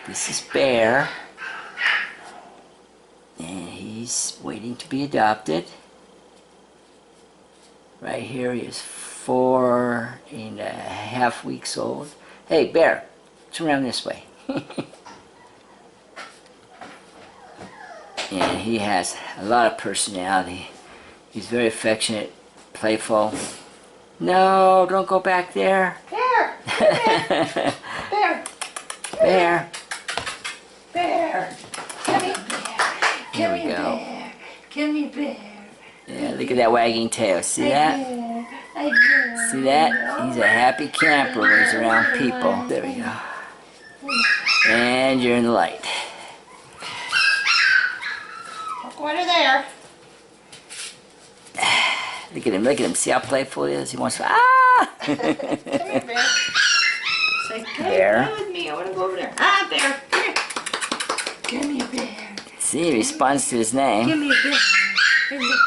This is Bear. And he's waiting to be adopted. Right here he is 4.5 weeks old. Hey, Bear, turn around this way. And he has a lot of personality. He's very affectionate, playful. No, don't go back there. Bear! Bear! Bear! Bear! Come here, Bear! Here we go. Bear! Come here, Bear! Yeah, look at that wagging tail. See that? Bear. See that? He's a happy camper when he's around people. There we go. And you're in the light. Walk under there. Look at him, see how playful he is? He wants to, Come here, Bear. Say, Bear. Come with me. I want to go over there. Ah, Bear. Come here. Come here, Bear. See, he responds to his name. Come here, Bear. Come here, Bear.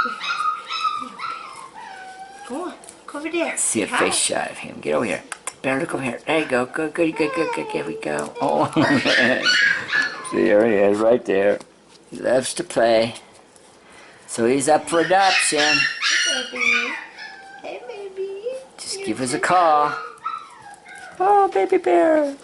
Go on. Go over there. See a face shot of him. Get over here. Bear, look over here. There you go. Good. Here we go. Oh. See, there he is, right there. He loves to play. So he's up for adoption. Hey, baby. Hey, baby. Just give us a call. Oh, baby bear.